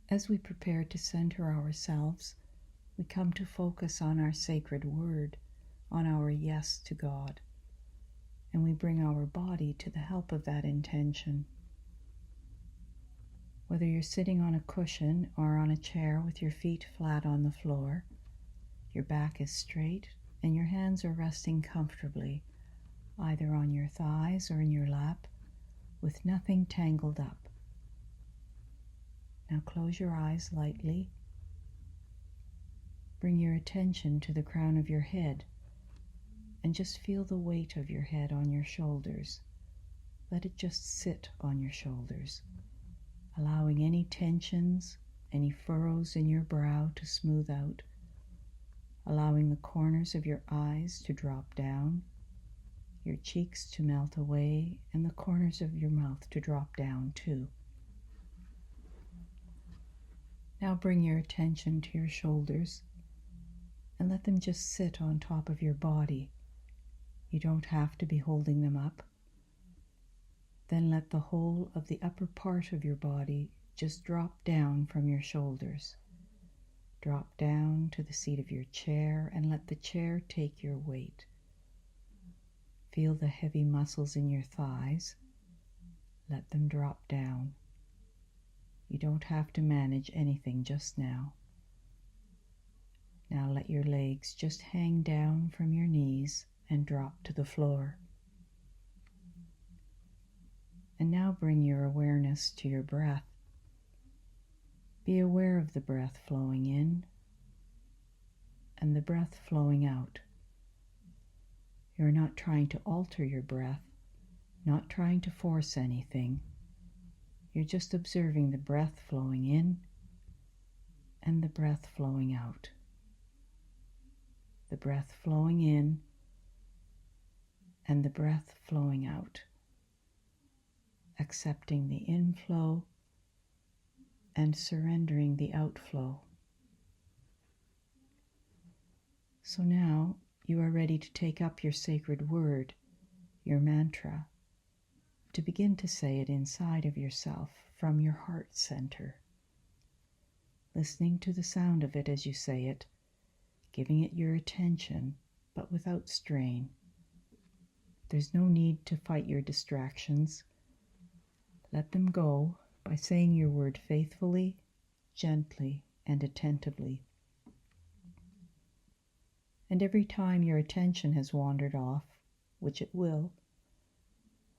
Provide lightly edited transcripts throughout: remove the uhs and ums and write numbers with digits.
As we prepare to center ourselves, we come to focus on our sacred word, on our yes to God, and we bring our body to the help of that intention. Whether you're sitting on a cushion or on a chair with your feet flat on the floor, your back is straight and your hands are resting comfortably, either on your thighs or in your lap, with nothing tangled up. Now close your eyes lightly. Bring your attention to the crown of your head and just feel the weight of your head on your shoulders. Let it just sit on your shoulders, allowing any tensions, any furrows in your brow to smooth out, allowing the corners of your eyes to drop down, your cheeks to melt away, and the corners of your mouth to drop down too. Now bring your attention to your shoulders and let them just sit on top of your body. You don't have to be holding them up. Then let the whole of the upper part of your body just drop down from your shoulders. Drop down to the seat of your chair and let the chair take your weight. Feel the heavy muscles in your thighs. Let them drop down. You don't have to manage anything just now. Now let your legs just hang down from your knees and drop to the floor. And now bring your awareness to your breath. Be aware of the breath flowing in and the breath flowing out. You're not trying to alter your breath, not trying to force anything. You're just observing the breath flowing in and the breath flowing out. The breath flowing in and the breath flowing out. Accepting the inflow and surrendering the outflow. So now you are ready to take up your sacred word, your mantra, to begin to say it inside of yourself from your heart center. Listening to the sound of it as you say it, giving it your attention, but without strain. There's no need to fight your distractions. Let them go by saying your word faithfully, gently, and attentively. And every time your attention has wandered off, which it will,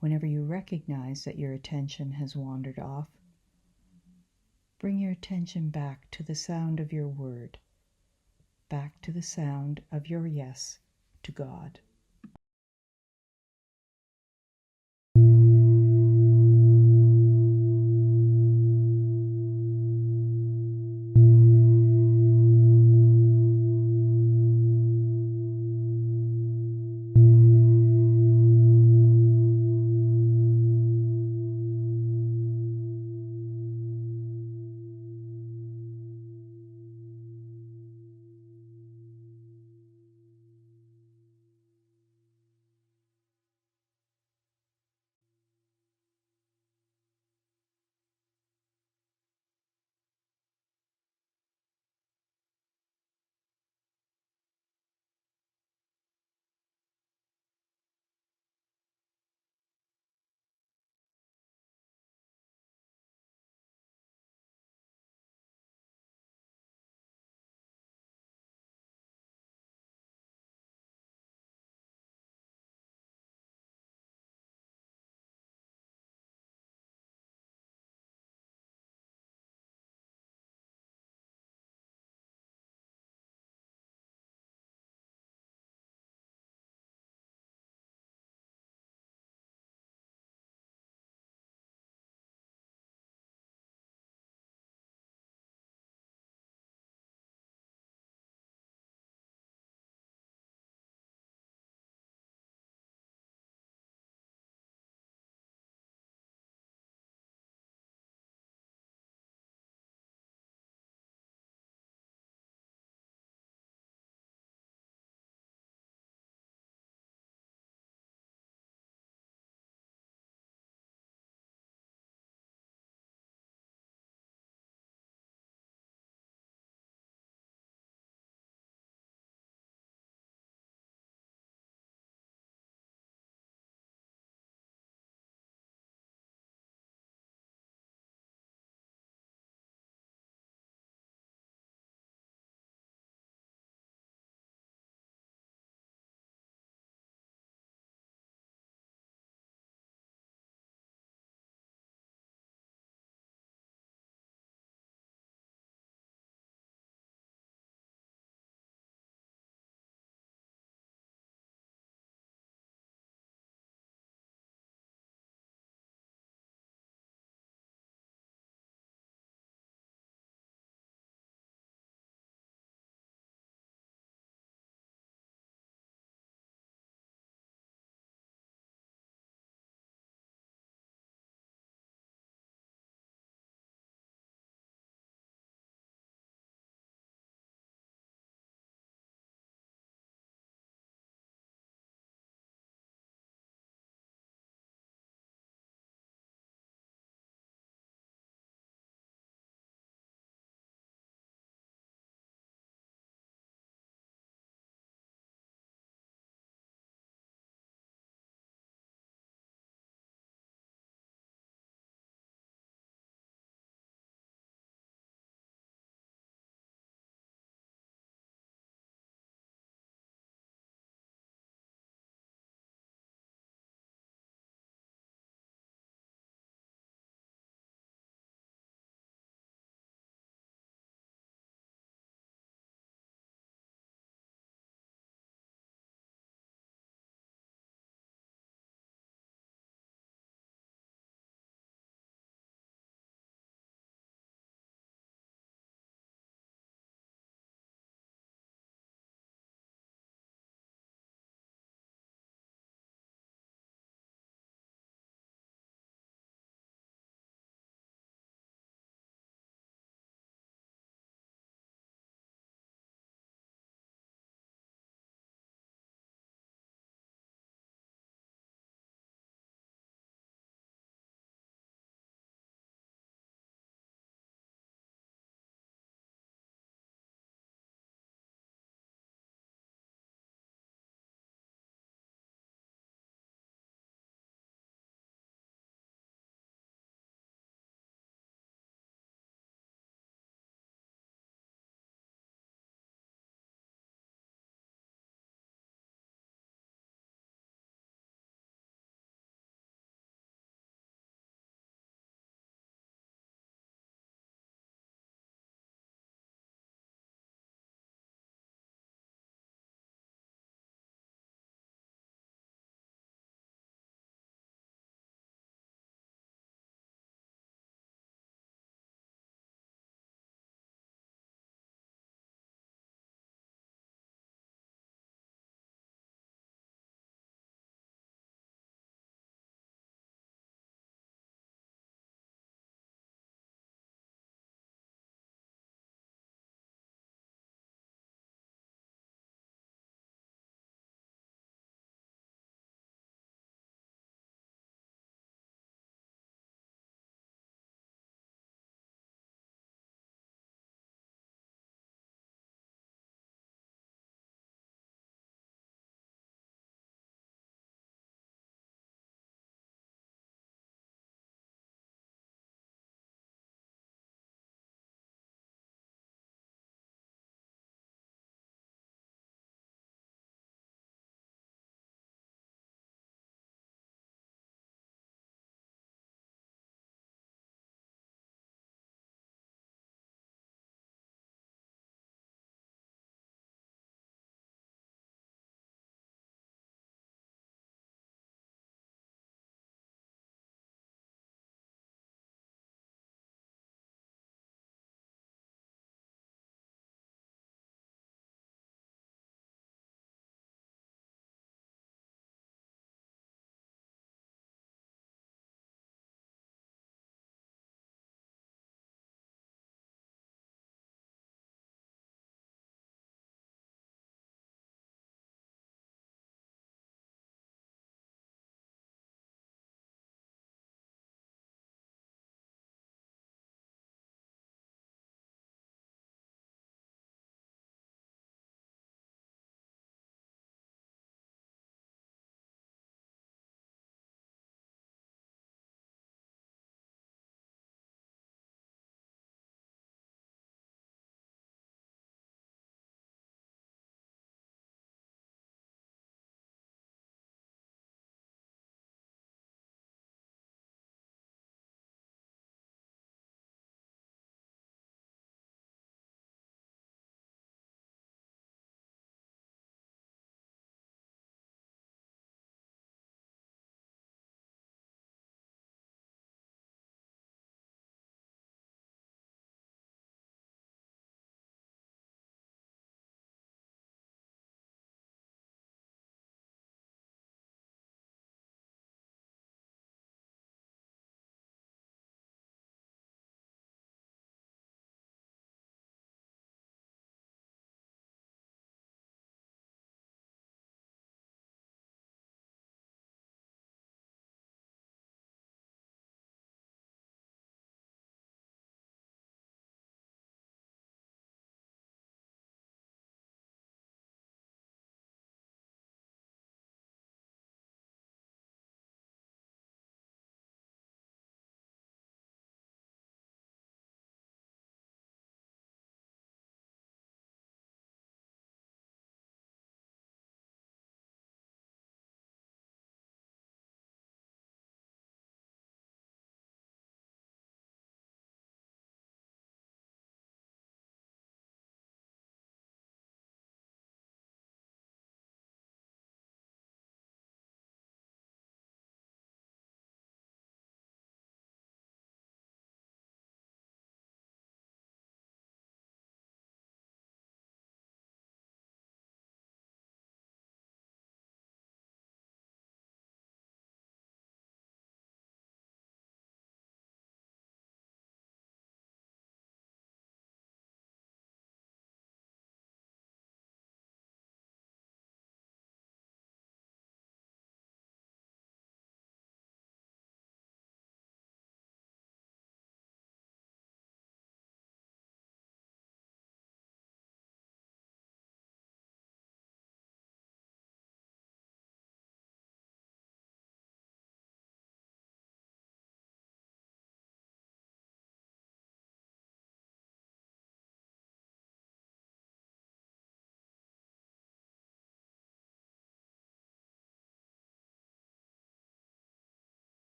whenever you recognize that your attention has wandered off, bring your attention back to the sound of your word, back to the sound of your yes to God.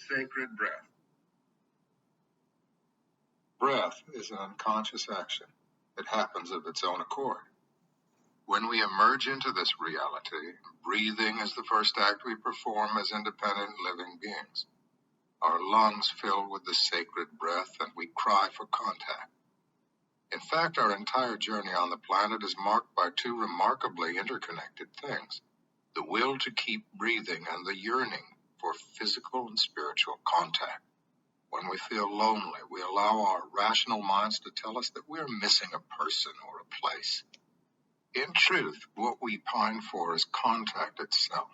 sacred breath. Breath is an unconscious action. It happens of its own accord. When we emerge into this reality, breathing is the first act we perform as independent living beings. Our lungs fill with the sacred breath, and we cry for contact. In fact, our entire journey on the planet is marked by two remarkably interconnected things: the will to keep breathing and the yearning for physical and spiritual contact. When we feel lonely, we allow our rational minds to tell us that we're missing a person or a place. In truth, what we pine for is contact itself,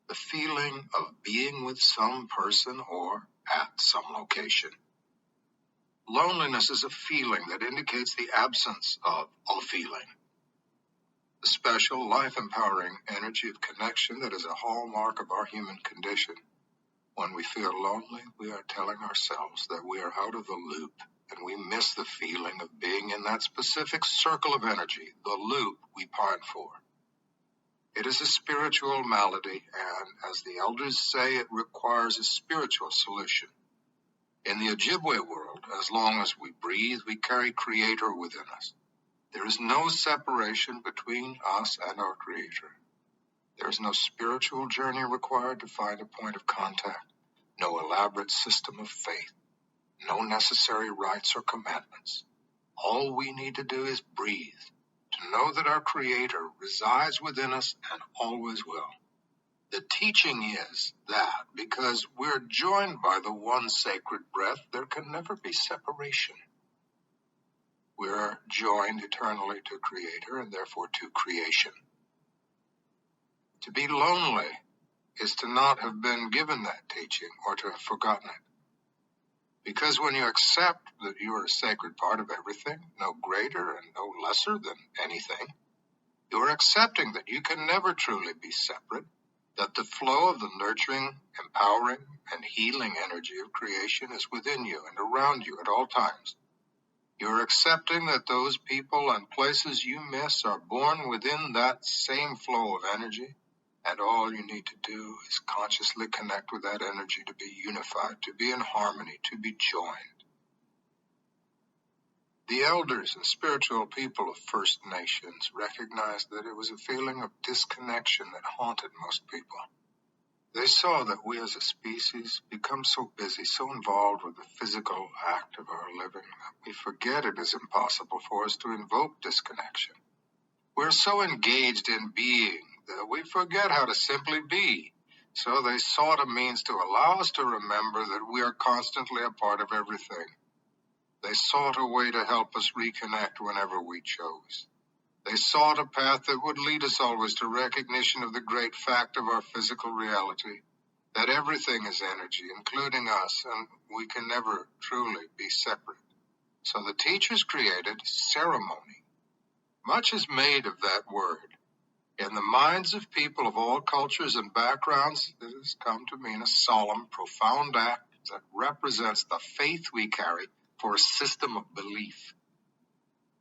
the feeling of being with some person or at some location. Loneliness is a feeling that indicates the absence of a feeling. The special, life-empowering energy of connection that is a hallmark of our human condition. When we feel lonely, we are telling ourselves that we are out of the loop, and we miss the feeling of being in that specific circle of energy, the loop we pine for. It is a spiritual malady, and as the elders say, it requires a spiritual solution. In the Ojibwe world, as long as we breathe, we carry Creator within us. There is no separation between us and our Creator. There is no spiritual journey required to find a point of contact, no elaborate system of faith, no necessary rites or commandments. All we need to do is breathe, to know that our Creator resides within us and always will. The teaching is that because we're joined by the one sacred breath, there can never be separation. We're joined eternally to Creator and therefore to creation. To be lonely is to not have been given that teaching or to have forgotten it. Because when you accept that you are a sacred part of everything, no greater and no lesser than anything, you are accepting that you can never truly be separate, that the flow of the nurturing, empowering, and healing energy of creation is within you and around you at all times. You are accepting that those people and places you miss are born within that same flow of energy, and all you need to do is consciously connect with that energy to be unified, to be in harmony, to be joined. The elders and spiritual people of First Nations recognized that it was a feeling of disconnection that haunted most people. They saw that we as a species become so busy, so involved with the physical act of our living, that we forget it is impossible for us to invoke disconnection. We're so engaged in being that we forget how to simply be. So they sought a means to allow us to remember that we are constantly a part of everything. They sought a way to help us reconnect whenever we chose. They sought a path that would lead us always to recognition of the great fact of our physical reality, that everything is energy, including us, and we can never truly be separate. So the teachers created ceremony. Much is made of that word. In the minds of people of all cultures and backgrounds, it has come to mean a solemn, profound act that represents the faith we carry for a system of belief.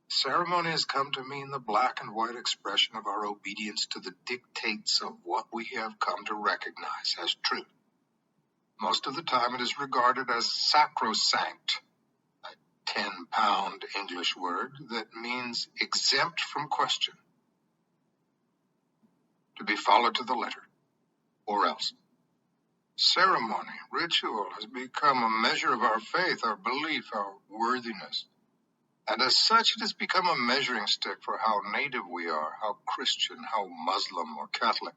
Ceremony has come to mean the black and white expression of our obedience to the dictates of what we have come to recognize as truth. Most of the time it is regarded as sacrosanct, a 10-pound English word that means exempt from question, to be followed to the letter, or else. Ceremony, ritual, has become a measure of our faith, our belief, our worthiness. And as such, it has become a measuring stick for how native we are, how Christian, how Muslim or Catholic.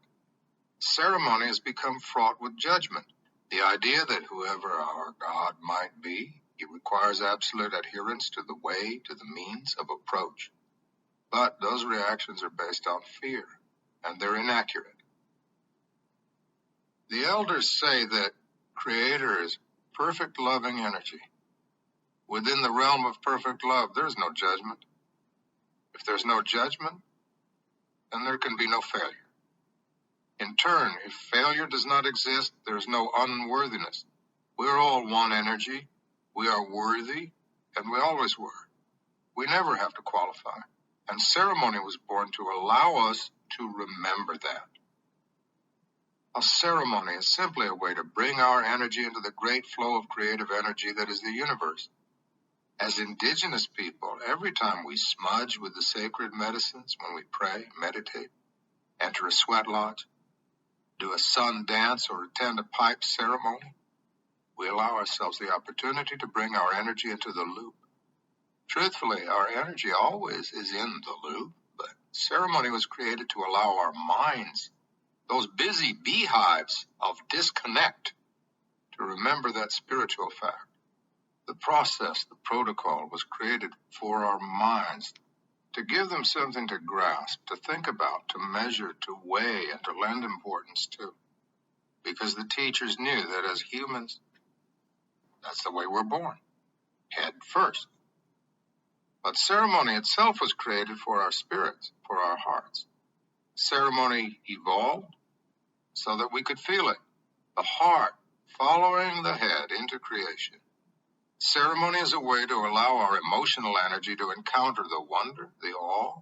Ceremony has become fraught with judgment. The idea that whoever our God might be, he requires absolute adherence to the way, to the means of approach. But those reactions are based on fear, and they're inaccurate. The elders say that Creator is perfect loving energy. Within the realm of perfect love, there's no judgment. If there's no judgment, then there can be no failure. In turn, if failure does not exist, there's no unworthiness. We're all one energy. We are worthy, and we always were. We never have to qualify. And ceremony was born to allow us to remember that. A ceremony is simply a way to bring our energy into the great flow of creative energy that is the universe. As indigenous people, every time we smudge with the sacred medicines, when we pray, meditate, enter a sweat lodge, do a sun dance, or attend a pipe ceremony, we allow ourselves the opportunity to bring our energy into the loop. Truthfully, our energy always is in the loop, but ceremony was created to allow our minds, those busy beehives of disconnect, to remember that spiritual fact. The process, the protocol, was created for our minds, to give them something to grasp, to think about, to measure, to weigh, and to lend importance to. Because the teachers knew that as humans, that's the way we're born, head first. But ceremony itself was created for our spirits, for our hearts. Ceremony evolved so that we could feel it, the heart following the head into creation. Ceremony is a way to allow our emotional energy to encounter the wonder, the awe,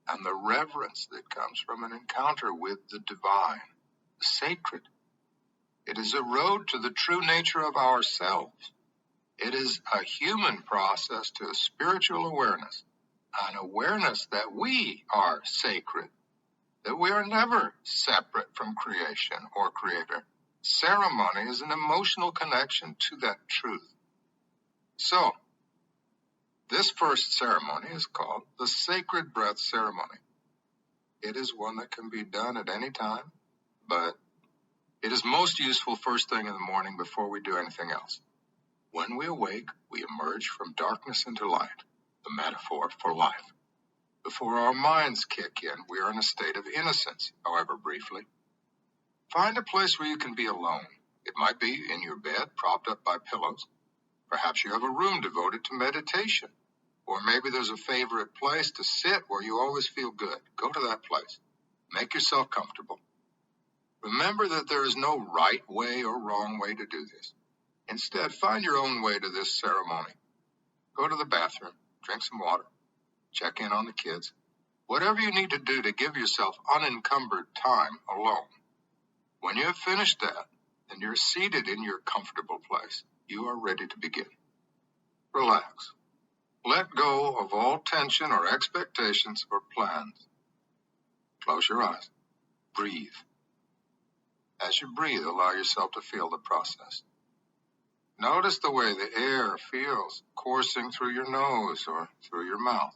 and the reverence that comes from an encounter with the divine, the sacred. It is a road to the true nature of ourselves. It is a human process to a spiritual awareness, an awareness that we are sacred, that we are never separate from creation or creator. Ceremony is an emotional connection to that truth. So, this first ceremony is called the Sacred Breath Ceremony. It is one that can be done at any time, but it is most useful first thing in the morning before we do anything else. When we awake, we emerge from darkness into light, the metaphor for life. Before our minds kick in, we are in a state of innocence, however briefly. Find a place where you can be alone. It might be in your bed, propped up by pillows. Perhaps you have a room devoted to meditation. Or maybe there's a favorite place to sit where you always feel good. Go to that place. Make yourself comfortable. Remember that there is no right way or wrong way to do this. Instead, find your own way to this ceremony. Go to the bathroom, drink some water, check in on the kids. Whatever you need to do to give yourself unencumbered time alone. When you have finished that, and you're seated in your comfortable place, you are ready to begin. Relax. Let go of all tension or expectations or plans. Close your eyes. Breathe. As you breathe, allow yourself to feel the process. Notice the way the air feels coursing through your nose or through your mouth.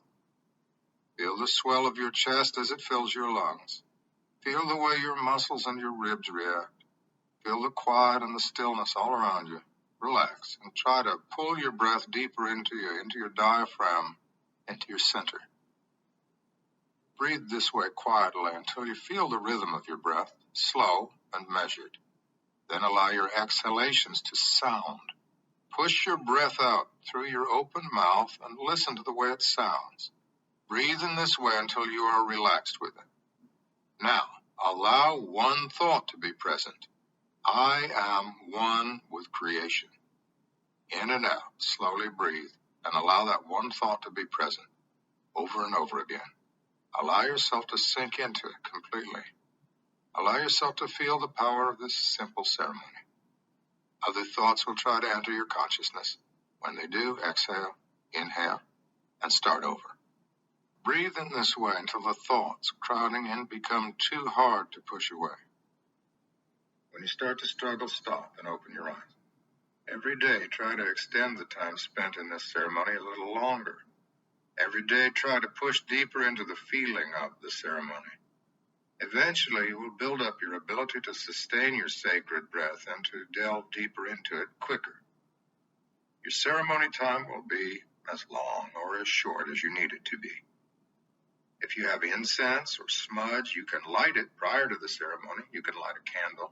Feel the swell of your chest as it fills your lungs. Feel the way your muscles and your ribs react. Feel the quiet and the stillness all around you. Relax and try to pull your breath deeper into your diaphragm, into your center. Breathe this way quietly until you feel the rhythm of your breath, slow and measured. Then allow your exhalations to sound. Push your breath out through your open mouth and listen to the way it sounds. Breathe in this way until you are relaxed with it. Now, allow one thought to be present. I am one with creation. In and out, slowly breathe and allow that one thought to be present over and over again. Allow yourself to sink into it completely. Allow yourself to feel the power of this simple ceremony. Other thoughts will try to enter your consciousness. When they do, exhale, inhale, and start over. Breathe in this way until the thoughts crowding in become too hard to push away. When you start to struggle, stop and open your eyes. Every day, try to extend the time spent in this ceremony a little longer. Every day, try to push deeper into the feeling of the ceremony. Eventually, you will build up your ability to sustain your sacred breath and to delve deeper into it quicker. Your ceremony time will be as long or as short as you need it to be. If you have incense or smudge, you can light it prior to the ceremony. You can light a candle,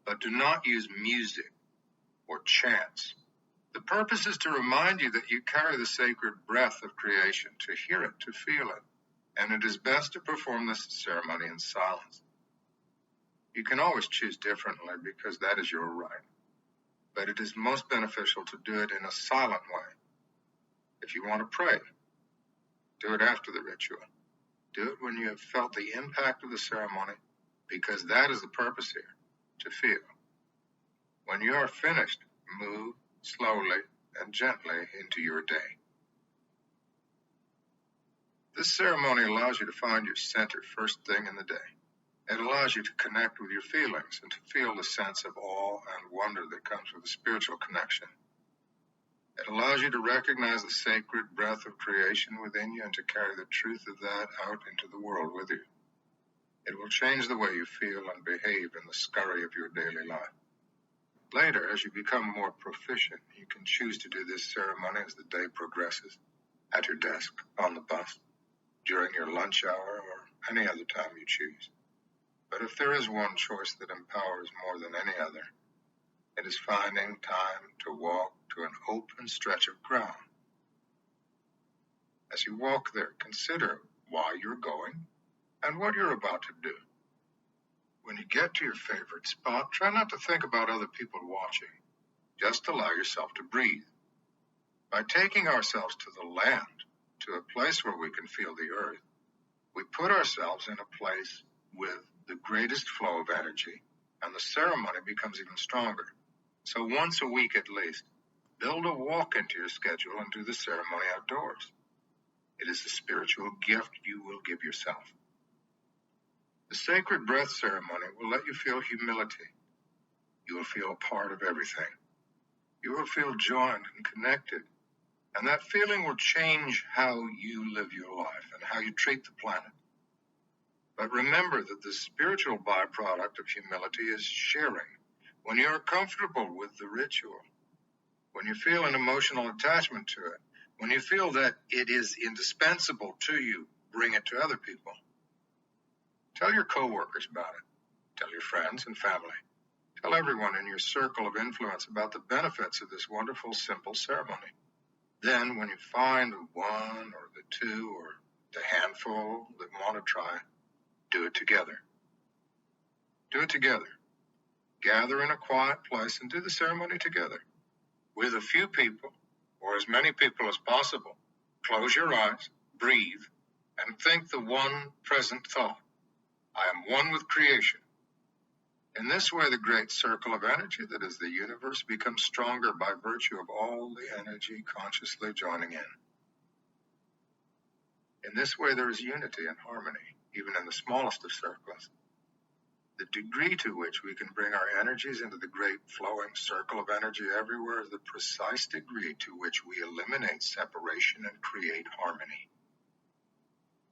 but do not use music or chants. The purpose is to remind you that you carry the sacred breath of creation, to hear it, to feel it, and it is best to perform this ceremony in silence. You can always choose differently because that is your right, but it is most beneficial to do it in a silent way. If you want to pray, do it after the ritual. Do it when you have felt the impact of the ceremony, because that is the purpose here. to feel. When you are finished, move slowly and gently into your day. This ceremony allows you to find your center first thing in the day. It allows you to connect with your feelings and to feel the sense of awe and wonder that comes with a spiritual connection. It allows you to recognize the sacred breath of creation within you and to carry the truth of that out into the world with you. It will change the way you feel and behave in the scurry of your daily life. Later, as you become more proficient, you can choose to do this ceremony as the day progresses, at your desk, on the bus, during your lunch hour, or any other time you choose. But if there is one choice that empowers more than any other, it is finding time to walk to an open stretch of ground. As you walk there, consider why you're going and what you're about to do. When you get to your favorite spot, try not to think about other people watching. Just allow yourself to breathe. By taking ourselves to the land, to a place where we can feel the earth, we put ourselves in a place with the greatest flow of energy, and the ceremony becomes even stronger. So once a week at least, build a walk into your schedule and do the ceremony outdoors. It is a spiritual gift you will give yourself. The sacred breath ceremony will let you feel humility. You will feel a part of everything. You will feel joined and connected. And that feeling will change how you live your life and how you treat the planet. But remember that the spiritual byproduct of humility is sharing. When you are comfortable with the ritual, when you feel an emotional attachment to it, when you feel that it is indispensable to you, bring it to other people. Tell your coworkers about it. Tell your friends and family. Tell everyone in your circle of influence about the benefits of this wonderful, simple ceremony. Then, when you find the one or the two or the handful that want to try, do it together. Do it together. Gather in a quiet place and do the ceremony together. With a few people, or as many people as possible, close your eyes, breathe, and think the one present thought. I am one with creation. In this way, the great circle of energy that is the universe becomes stronger by virtue of all the energy consciously joining in. In this way, there is unity and harmony, even in the smallest of circles. The degree to which we can bring our energies into the great flowing circle of energy everywhere is the precise degree to which we eliminate separation and create harmony.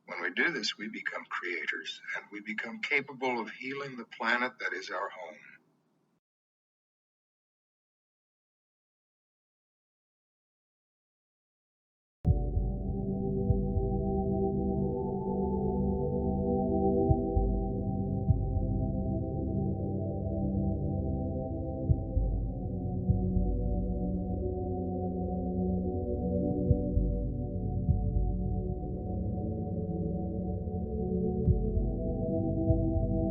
When we do this, we become creators, and we become capable of healing the planet that is our home.